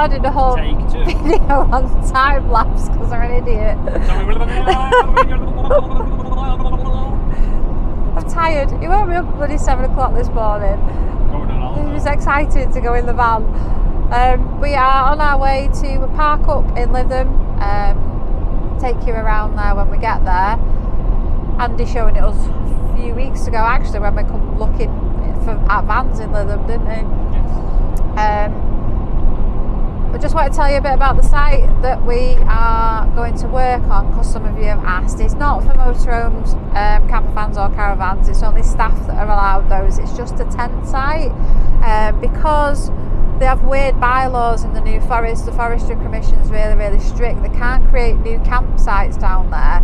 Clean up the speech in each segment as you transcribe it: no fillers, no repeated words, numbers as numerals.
recording the whole video on time lapse because I'm an idiot. I'm tired. He woke me up bloody 7 o'clock this morning. He was excited to go in the van. We are on our way to a park up in Lytham. Take you around there when we get there. Andy showing it us a few weeks ago actually when we come looking at vans in Lytham, didn't he? Yes. I just want to tell you a bit about the site that we are going to work on, because some of you have asked. It's not for motorhomes, camper vans or caravans. It's only staff that are allowed those. It's just a tent site, because they have weird bylaws in the New Forest. The Forestry Commission is really, really strict. They can't create new campsites down there.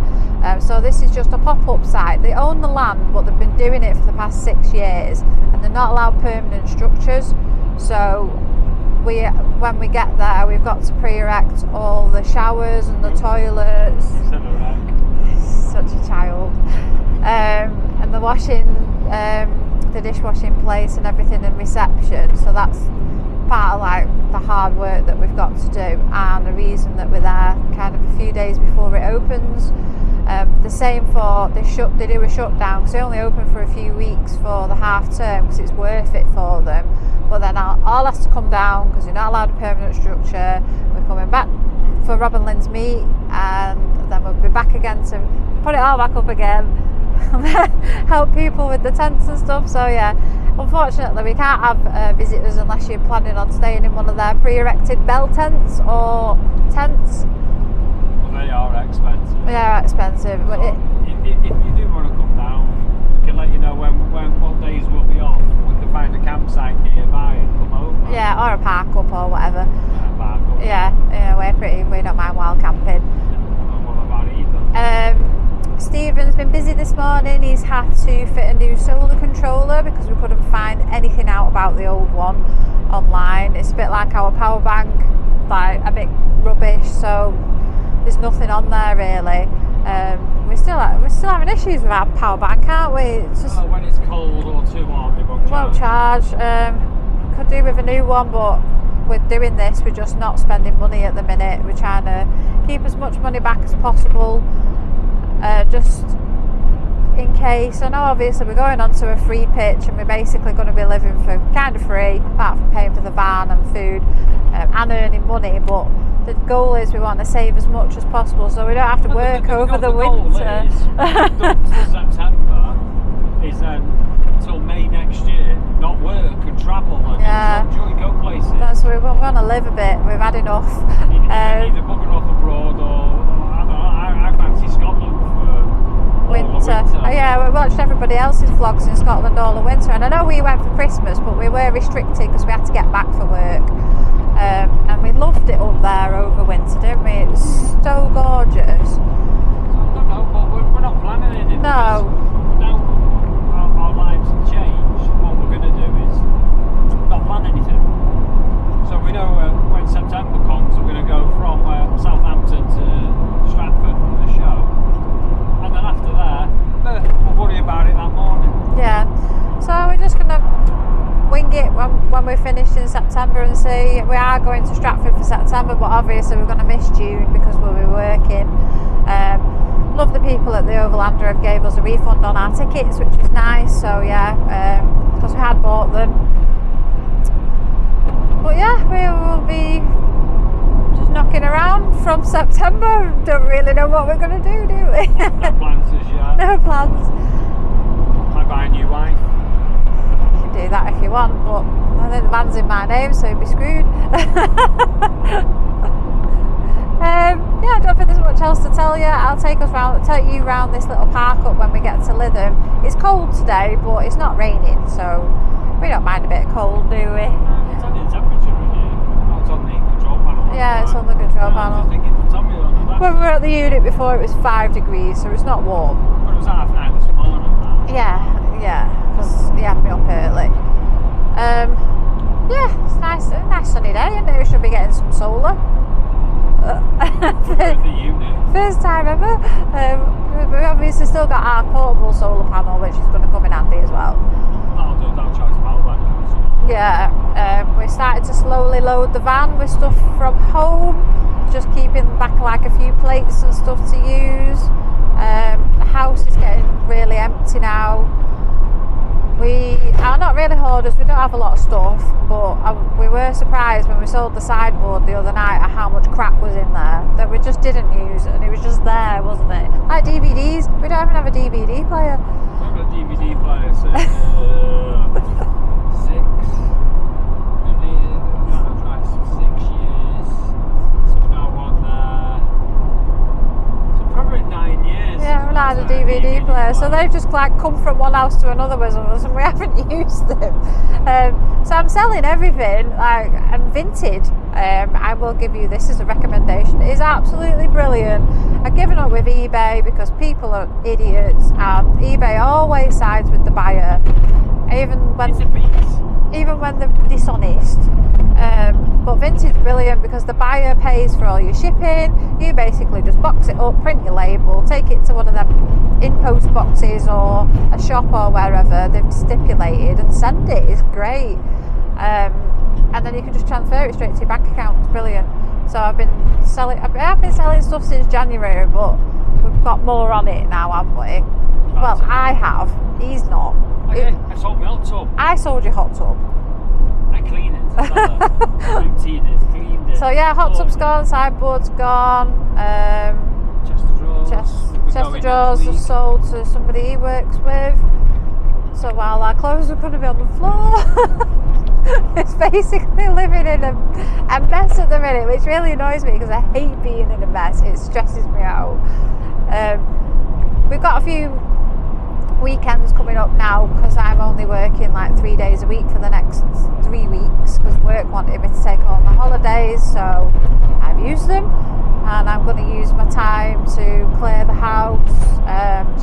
So this is just a pop-up site. They own the land, but they've been doing it for the past 6 years, and they're not allowed permanent structures. So when we get there, we've got to pre-erect all the showers and the toilets. Such a child. And the washing, the dishwashing place and everything, and reception. So that's part of like the hard work that we've got to do, and the reason that we're there kind of a few days before it opens. The same for they do a shutdown because they only open for a few weeks for the half term because it's worth it for them. But then all has to come down because you're not allowed a permanent structure. We're coming back for Rob and Lynn's meet, and then we'll be back again to put it all back up again, help people with the tents and stuff. So yeah, unfortunately we can't have visitors unless you're planning on staying in one of their pre-erected bell tents or tents. Well, they are expensive. They are expensive. So but if you do want to come down, we can let you know what days we'll be off. We can find a campsite nearby and come over. Yeah, or a park up or whatever. Yeah, park up. Yeah, we don't mind wild camping. What about either? Stephen's been busy this morning. He's had to fit a new solar controller because we couldn't find anything out about the old one online. It's a bit like our power bank, like a bit rubbish, so there's nothing on there really. We're still having issues with our power bank, aren't we? It's just when it's cold or too hot, it won't charge. Could do with a new one, but we're doing this. We're just not spending money at the minute. We're trying to keep as much money back as possible, just in case. I know obviously we're going onto a free pitch and we're basically going to be living for kind of free, apart from paying for the van and food and earning money, but the goal is we want to save as much as possible so we don't have to work over the winter. September is until May next year, not work and travel and enjoy, go places. That's where we want to live a bit. We've had enough. Either bugger off abroad or I don't know. I fancy Scotland for winter. Oh, yeah, we watched everybody else's vlogs in Scotland all the winter, and I know we went for Christmas, but we were restricted because we had to get back for work. And we loved it up there over winter, didn't we? It was so gorgeous. I don't know, but we're not planning anything. No. Now our lives have changed. What we're going to do is not plan anything. So we know when September comes, we're going to go from Southampton to Stratford for the show. And then after that, we'll worry about it that morning. Yeah. So we're just going to wing it when we're finished in September and see. We are going to Stratford for September, but obviously we're going to miss June because we'll be working. Love the people at the Overlander have gave us a refund on our tickets, which is nice. So yeah, because we had bought them. But yeah, we will be just knocking around from September. Don't really know what we're going to do we? No plans as yet. No plans. Might buy a new wife. Do that if you want, but I think the van's in my name, so you'd be screwed. Yeah, I don't think there's much else to tell you. I'll take you round this little park up when we get to Lytham. It's cold today, but it's not raining, so we don't mind a bit of cold, do we? It's on the temperature in here. Oh, it's on the control panel. Yeah, it's on the control panel. I was thinking to tell me on that. When we were at the unit before, it was 5 degrees, so it's not warm. But it was 9:30 this morning. Yeah, because he had me up early. Yeah, it's a nice sunny day, isn't it? We should be getting some solar. First time ever. We've obviously still got our portable solar panel, which is going to come in handy as well. That'll charge the power bank. Yeah, we started to slowly load the van with stuff from home, just keeping back like a few plates and stuff to use. The house is getting really empty now. We are not really hoarders, we don't have a lot of stuff, but we were surprised when we sold the sideboard the other night at how much crap was in there that we just didn't use, and it was just there, wasn't it? Like DVDs, we don't even have a DVD player. I've got a DVD player, so 6 years. So now one there. So probably 9 years. Yeah, we had a DVD player, so they've just like come from one house to another with us, and we haven't used them. So I'm selling everything, like, and vintage. I will give you this as a recommendation. It is absolutely brilliant. I've given up with eBay because people are idiots, and eBay always sides with the buyer, even when they're dishonest. But vintage is brilliant because the buyer pays for all your shipping. You basically just box it up, print your label, take it to one of them in-post boxes or a shop or wherever they've stipulated, and send it. It's great. And then you can just transfer it straight to your bank account. It's brilliant. So I've been selling stuff since January, but we've got more on it now, haven't we? Well, I have. He's not. Okay, I sold my hot tub. I sold your hot tub. I clean it. Emptied it, cleaned it. So yeah, hot tub's gone, sideboard's gone. Chest of drawers. Chest of drawers are sold to somebody he works with. So while our clothes are going to be on the floor, it's basically living in a mess at the minute, which really annoys me because I hate being in a mess. It stresses me out. We've got a few weekends coming up now because I'm only working like 3 days a week for the next 3 weeks because work wanted me to take all my holidays, so I've used them, and I'm going to use my time to clear the house,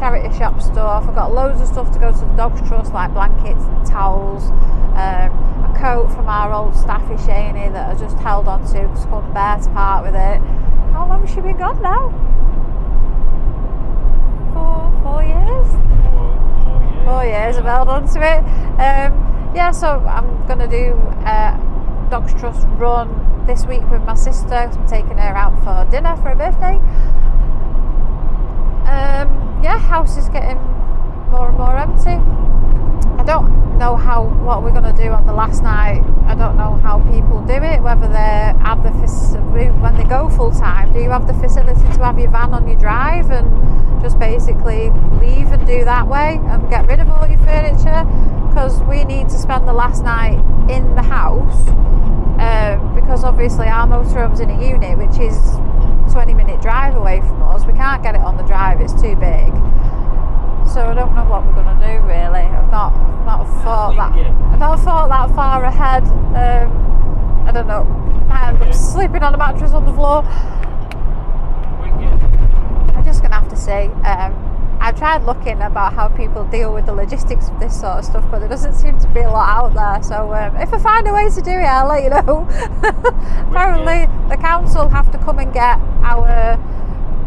charity shop stuff. I've got loads of stuff to go to the Dogs Trust, like blankets and towels, a coat from our old staffy Shaney that I just held on to because I couldn't bear to part with it. How long has she been gone now? 4 years? 4 years I've held on to it. Yeah, so I'm going to do Dogs Trust run this week with my sister. I'm taking her out for dinner for her birthday. Yeah, house is getting more and more empty. I don't know what we're going to do on the last night. I don't know how people do it, whether they have when they go full time, do you have the facility to have your van on your drive and just basically leave and do that way and get rid of all your furniture? Because we need to spend the last night in the house, because obviously our motorhome's in a unit which is 20-minute drive away from us. We can't get it on the drive, it's too big. So I don't know what we're going to do really. I've not thought that far ahead. I don't know. I'm sleeping on a mattress on the floor. I'm just going to have to see. I've tried looking about how people deal with the logistics of this sort of stuff, but there doesn't seem to be a lot out there. So if I find a way to do it, I'll let you know. Apparently the council have to come and get our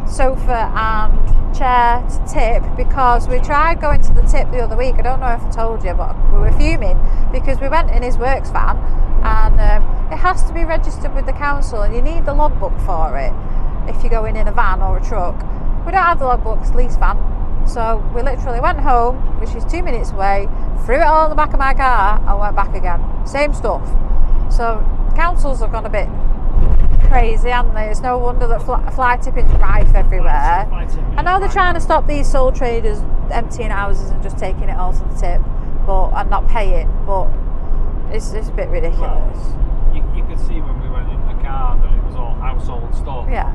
sofa and chair to tip because we tried going to the tip the other week. I don't know if I told you, but we were fuming because we went in his works van, and it has to be registered with the council, and you need the logbook for it if you're going in a van or a truck. We don't have the logbook, it's lease van. So we literally went home, which is 2 minutes away, threw it all in the back of my car and went back again. Same stuff. So councils have gone a bit crazy, haven't they? It's no wonder that fly tipping's rife everywhere. I know they're trying to stop these sole traders emptying houses and just taking it all to the tip, and not paying, but it's a bit ridiculous. Well, you could see when we went in the car that it was all household stuff. Yeah,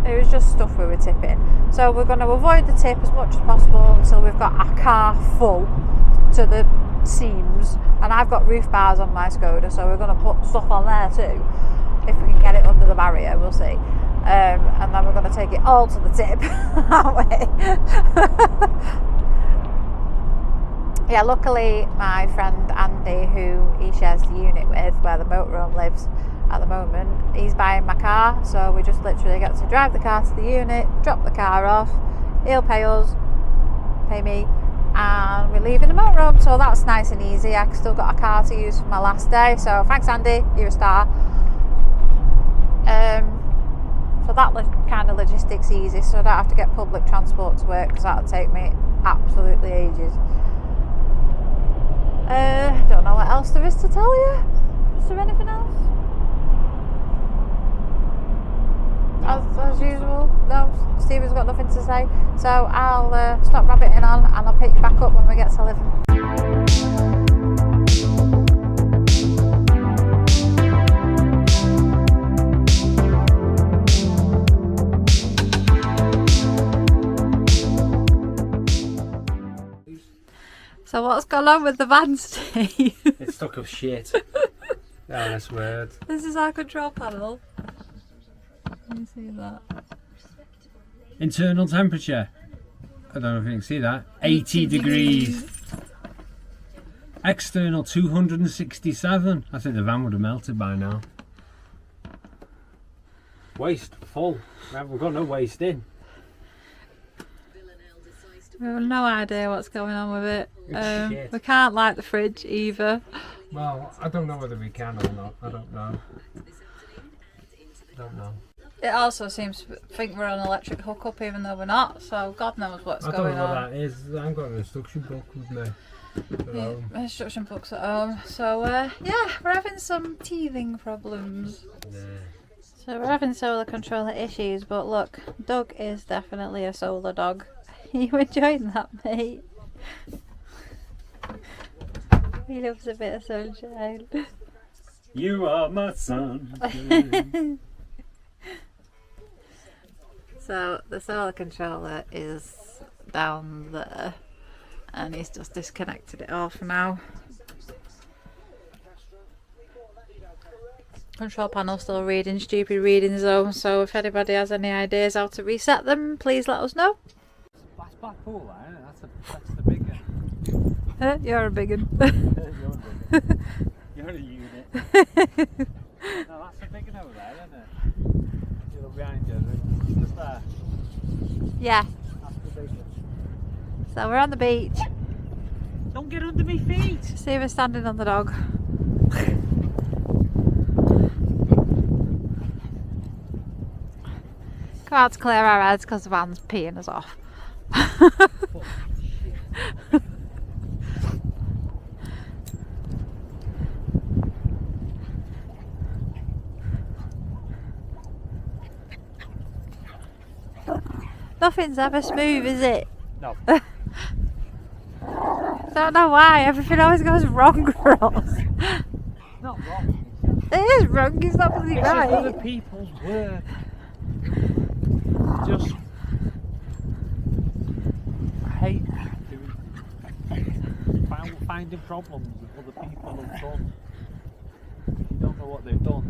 it was just stuff we were tipping. So we're going to avoid the tip as much as possible until we've got our car full to the seams, and I've got roof bars on my Skoda, so we're going to put stuff on there too. If we can get it under the barrier, we'll see. And then we're going to take it all to the tip, aren't we? Yeah, luckily my friend Andy, who he shares the unit with, where the motorhome lives at the moment, he's buying my car, so we just literally get to drive the car to the unit, drop the car off, he'll pay us, pay me, and we're leaving the motorhome, so that's nice and easy. I still got a car to use for my last day, so thanks Andy, you're a star. So that kind of logistics easy, so I don't have to get public transport to work, because that'll take me absolutely ages. Don't know what else there is to tell you. Is there anything else? As usual, no, Stephen's got nothing to say, so I'll stop rabbiting on and I'll pick you back up when we get to Lytham. So what's gone on with the van, Steve? It's stuck of shit. That's weird. This is our control panel. Can you see that? Internal temperature. I don't know if you can see that. 80 degrees. External 267. I think the van would have melted by now. Waste full. We've got no waste in. We have no idea what's going on with it. Shit. We can't light the fridge either. Well, I don't know whether we can or not. I don't know. It also seems to think we're on electric hookup even though we're not, so God knows what's going on. I don't know what that is. I haven't got an instruction book with me. Yeah, instruction books at home. So yeah, we're having some teething problems. Yeah. So we're having solar controller issues, but look, Doug is definitely a solar dog. Are you enjoying that, mate? He loves a bit of sunshine. You are my son. So the solar controller is down there and he's just disconnected it off now. Control panel still reading stupid readings though, so if anybody has any ideas how to reset them, please let us know. That's Blackpool, isn't it? That's the big one. You're a big one. You're a unit. No, that's the big one over there, isn't it? You look behind you, just there. Yeah. That's the big one. So we're on the beach. Don't get under my feet. See, we're standing on the dog. Come out to clear our heads because the van's peeing us off. Nothing's ever smooth, is it? No. Don't know why, everything always goes wrong for us. Not wrong. It is wrong, it's not really right. It's other people's work. Just, I hate finding problems that other people have done. You don't know what they've done.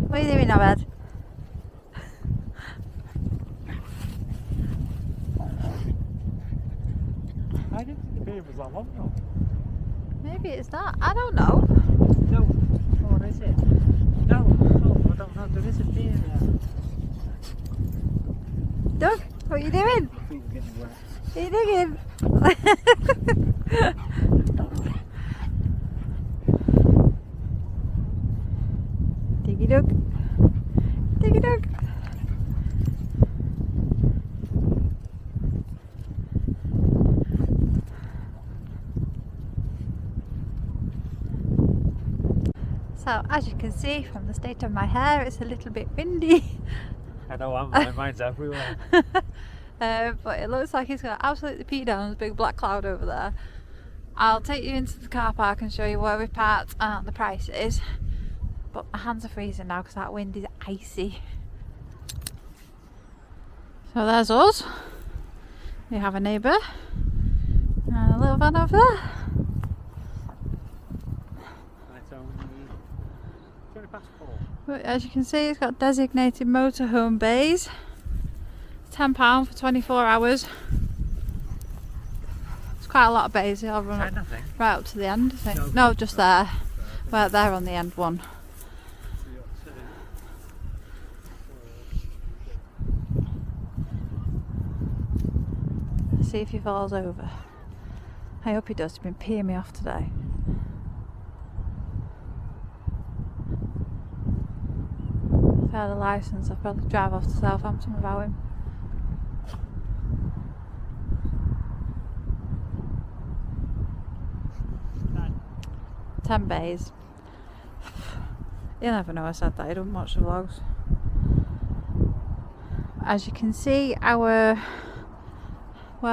What are you doing, Abed? I didn't think the beer was that long though. Maybe it's not, I don't know. No. Oh, what is it? No, I don't know. There is a beer there. Doug, what are you doing? My feet are getting wet. Are you digging? Diggy Doug. Diggy Doug. So, as you can see from the state of my hair, it's a little bit windy. I know, mine's everywhere. But it looks like it's going to absolutely pee down. There's a big black cloud over there. I'll take you into the car park and show you where we parked and the prices. But my hands are freezing now because that wind is icy. So there's us. We have a neighbour. And a little van over there. But as you can see, it's got designated motorhome bays. £10 for 24 hours. It's quite a lot of bays. I'll run up, right up to the end, I think. No, just there. Right there on the end one. See if he falls over. I hope he does. He's been peeing me off today. If I had a licence, I'd probably drive off to Southampton without him. Ten bays. You'll never know I said that. I don't watch the vlogs. As you can see, where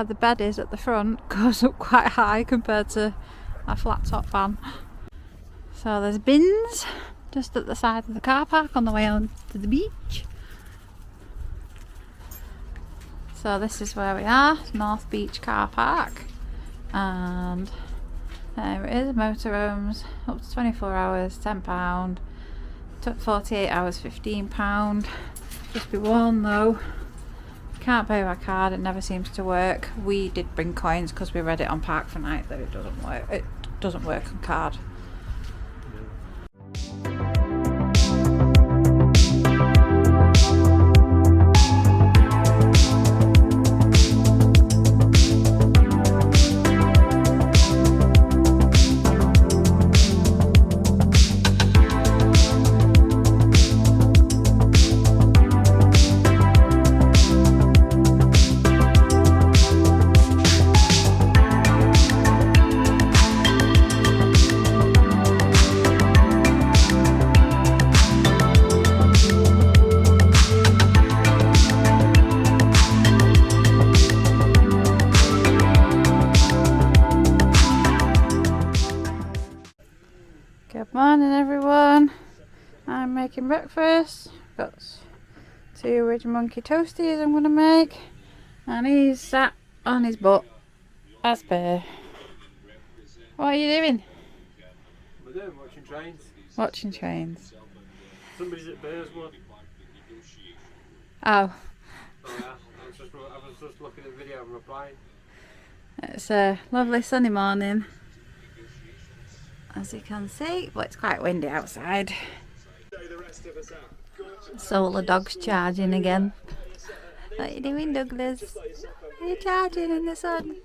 the bed is at the front goes up quite high compared to a flat top van. So there's bins just at the side of the car park on the way on to the beach. So this is where we are, North Beach car park, and there it is, motorhomes, up to 24 hours, £10, 48 hours, £15. Just be warned though, can't pay by card, it never seems to work. We did bring coins because we read it on Park for Night that it doesn't work on card. Good morning everyone, I'm making breakfast. Got 2 Ridge Monkey toasties I'm going to make, and he's sat on his butt as per. What are you doing? We're doing watching trains. Watching trains. Somebody's at Burswood. Oh. Oh yeah, I was just looking at the video and replying. It's a lovely sunny morning, as you can see, but it's quite windy outside. Solar dog's charging again. What are you doing, Douglas? Are you charging in the sun?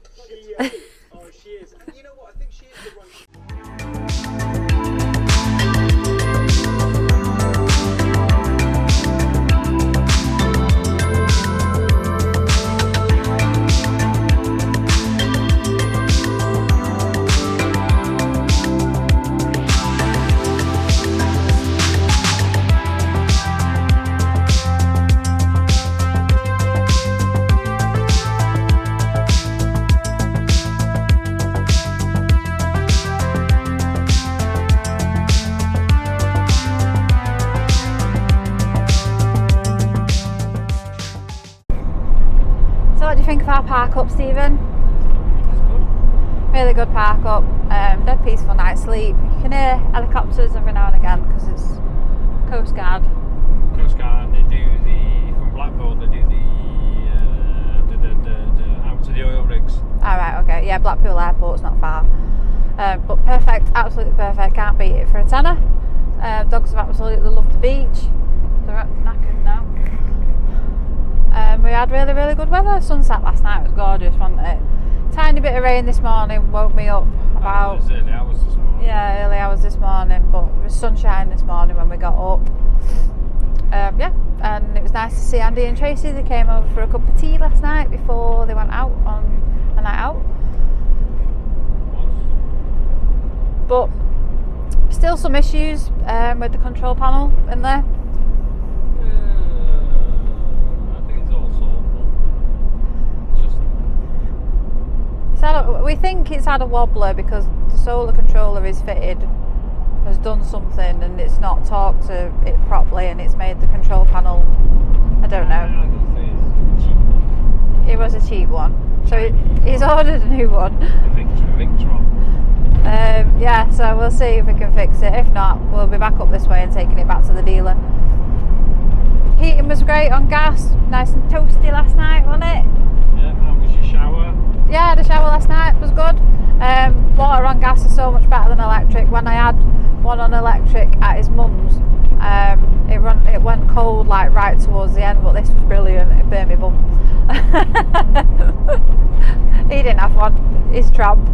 What do you think of our park up, Stephen? It's good. Really good park up, dead peaceful night's sleep. You can hear helicopters every now and again because it's Coast Guard. Coast Guard, they do from Blackpool, they do the out to the oil rigs. Alright, okay, yeah, Blackpool Airport's not far. But perfect, absolutely perfect, can't beat it for a tenner. Dogs have absolutely loved the beach. They're knackered now. We had really good weather. Sunset last night was gorgeous, wasn't it? Tiny bit of rain this morning woke me up about early hours this morning. Yeah, early hours this morning, but it was sunshine this morning when we got up. Yeah, and it was nice to see Andy and Tracy. They came over for a cup of tea last night before they went out on a night out. But still some issues with the control panel in there. We think it's had a wobbler because the solar controller is fitted, has done something, and it's not talked to it properly, and it's made the control panel, I don't know. It was a cheap one, so he's ordered a new one. Yeah, so we'll see if we can fix it. If not, we'll be back up this way and taking it back to the dealer. Heating was great on gas, nice and toasty last night, wasn't it? Yeah, how was your shower? Yeah, the shower last night was good. Water on gas is so much better than electric. When I had one on electric at his mum's, it went cold like right towards the end, but this was brilliant. It burned me bum. He didn't have one, his tramp.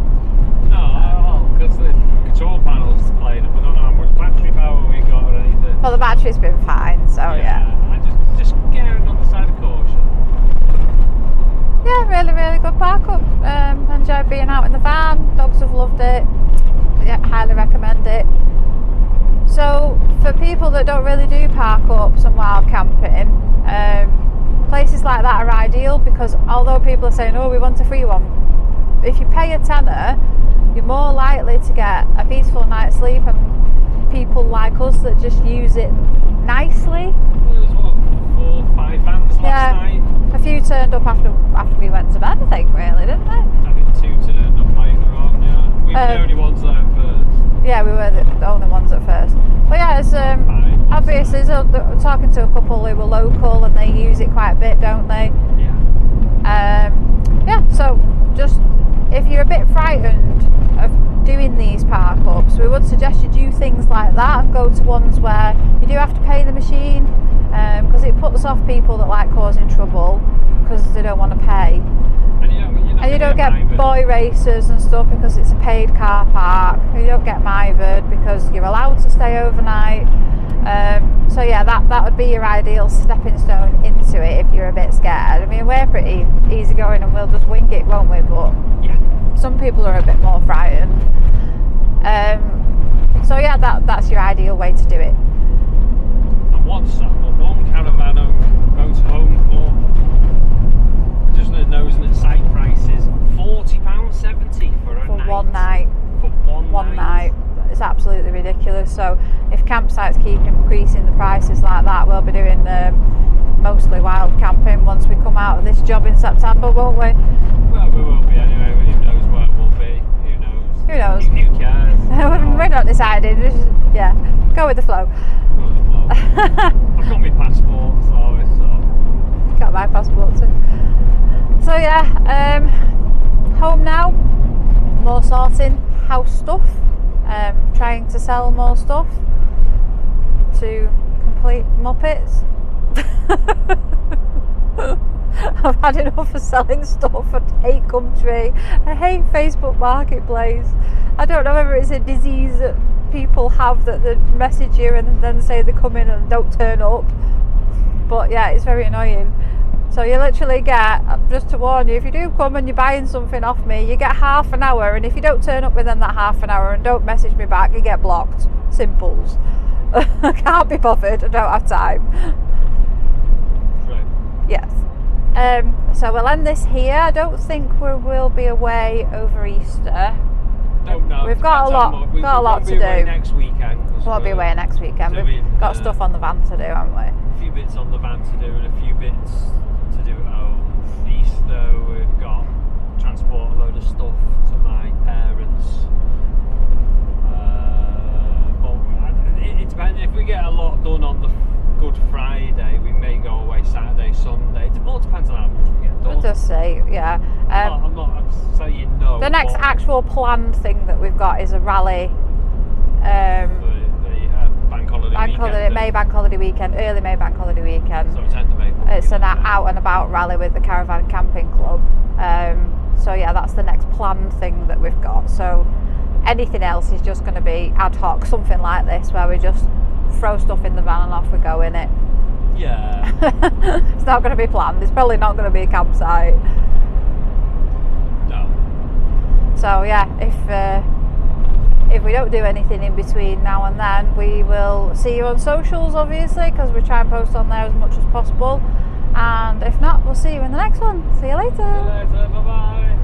But the battery's been fine, so yeah. I just scaring on the side of caution. Yeah, really, really good park up. Enjoyed being out in the van. Dogs have loved it. Yeah, highly recommend it. So for people that don't really do park ups and wild camping, places like that are ideal, because although people are saying, oh, we want a free one, if you pay a tenner, you're more likely to get a peaceful night's sleep, and people like us that just use it nicely. There was what, 4 or 5 vans last night? A few turned up after we went to bed, I think, really, didn't they? I think 2 turned up later on, yeah. We were the only ones there at first. Yeah, we were the only ones at first. But yeah, it's obviously, so talking to a couple who were local and they use it quite a bit, don't they? Yeah. Yeah, so just if you're a bit frightened of doing these park ups, we would suggest you do things like that and go to ones where you do have to pay the machine, because it puts off people that like causing trouble because they don't want to pay. And you don't get boy racers and stuff because it's a paid car park. You don't get mithered because you're allowed to stay overnight. So yeah, that would be your ideal stepping stone into it if you're a bit scared. I mean, we're pretty easygoing and we'll just wing it, won't we? But yeah, some people are a bit more frightened. So yeah, that's your ideal way to do it. And one caravan motorhome club, just nosing at site prices, £40.70 for a night. One night. For one night. It's absolutely ridiculous. So if campsites keep increasing the prices like that, we'll be doing mostly wild camping once we come out of this job in September, won't we? Well, we will be anyway. Who knows where we'll be? Who knows? Who knows? Who cares? We're not decided. Yeah, go with the flow. I've got my passport, so. Got my passport too. So yeah, home now. More sorting house stuff. Trying to sell more stuff to complete muppets. I've had enough of selling stuff. I hate Gumtree. I hate Facebook Marketplace. I don't know whether it's a disease that people have that they message you and then say they come in and don't turn up. But yeah, it's very annoying. So you literally get, just to warn you, if you do come and you're buying something off me, you get half an hour, and if you don't turn up within that half an hour and don't message me back, you get blocked. Simples. I can't be bothered, I don't have time. Right. Yes. So we'll end this here. I don't think we will be away over Easter. Don't know. We've got a lot to do. Next weekend. We'll be away next weekend. We've got stuff on the van to do, haven't we? A few bits on the van to do and a few bits to do at home. Easter, we've got transport a load of stuff to my parents. But it depends. If we get a lot done on the Good Friday, we may go away Saturday, Sunday. It all depends on how much we get done. We'll just see, yeah. I'm not saying no. The next actual planned thing that we've got is a rally. Bank holiday May Bank Holiday weekend, early May Bank Holiday weekend. So 10th of April. It's an out and about rally with the Caravan Camping Club. So yeah, that's the next planned thing that we've got. So anything else is just going to be ad hoc, something like this, where we just throw stuff in the van and off we go in it. Yeah. It's not going to be planned. It's probably not going to be a campsite. No. So yeah, if we don't do anything in between now and then, we will see you on socials, obviously, because we try and post on there as much as possible. And if not, we'll see you in the next one. See you later. See you later. Bye bye.